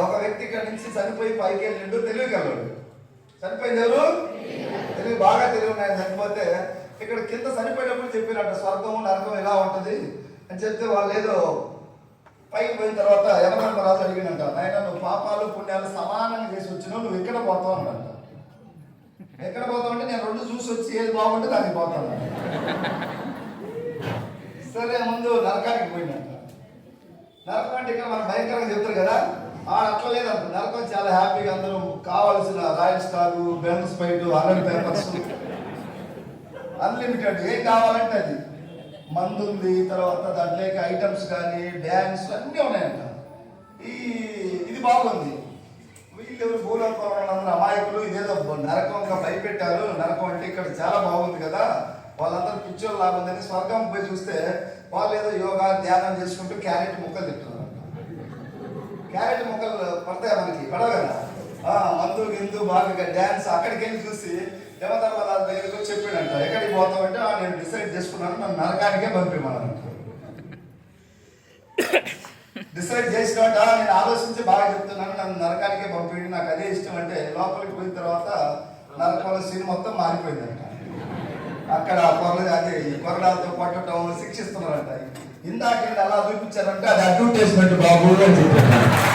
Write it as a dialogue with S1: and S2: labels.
S1: ఒక వ్యక్తి ఇక్కడ నుంచి చనిపోయి పైకి వెళ్ళిండు, తెలివికి వెళ్ళాడు. చనిపోయింది ఎవరు? తెలివి, బాగా తెలివి ఉన్నాయని చనిపోతే ఇక్కడ కింద చనిపోయినప్పుడు చెప్పారంట స్వర్గం నరకం ఇలా ఉంటుంది అని చెప్తే వాళ్ళు ఏదో పైకి పోయిన తర్వాత యమధర్మరాజు అడిగినంట, నాయన నువ్వు పాపాలు పుణ్యాలు సమానంగా చేసి వచ్చినావు, నువ్వు ఎక్కడ పోతావు అనంట. ఎక్కడ పోతావు అంటే నేను రెండు చూసి వచ్చి ఏది బాగుంటే దానికి పోతాను. సరే ముందు నరకానికి పోయినంట. నరకం అంటే ఇక్కడ మనం భయంకరంగా చెప్తారు కదా, అట్లా లేదంట. నరకం చాలా హ్యాపీగా అందరూ కావాల్సిన రాయల్ స్టార్, బెన్స్ ఫైట్, 100 పేపర్స్, అన్లిమిటెడ్ ఏం కావాలంటే అది మందు ఉంది, తర్వాత దాంట్లోకి ఐటమ్స్ కానీ డ్యాన్స్ అన్నీ ఉన్నాయంట. ఇది బాగుంది. వీళ్ళెవరు భూలోకంలో అమాయకులు, ఇదేదో నరకంగా భయపెట్టారు, నరకం అంటే ఇక్కడ చాలా బాగుంది కదా, వాళ్ళందరూ పిచ్చోళ్ళు లాగుందని స్వర్గం పోయి చూస్తే వాళ్ళు ఏదో యోగా ధ్యానం చేసుకుంటూ క్యారెట్ ముక్కలు తింటున్నారు. క్యారెట్ ముక్కలు పడతాయి మనకి, పడవ కదా, మందు గిందు బాగా డ్యాన్స్. అక్కడికి వెళ్ళి చూసి యమధర్మరాజు దగ్గరికి చెప్పాడంట, ఎక్కడికి పోతామంటే నేను డిసైడ్ చేసుకున్నాను, నన్ను నరకానికే పంపిమన్నానంట. డిసైడ్ చేసినట్ట నేను ఆలోచించి బాగా చెప్తున్నాను, నన్ను నరకానికే పంపిండి, నాకు అదే ఇష్టం అంటే లోపలికి పోయిన తర్వాత నరకంలో సీన్ మొత్తం మారిపోయిందంట. అక్కడ అదే ఈ కొరడాలతో కొట్టడం, శిక్షిస్తున్నారంట. ఇందాక అలా చూపించారంటే అది అడ్వర్టైజ్మెంట్ బాబు అని చెప్పారు.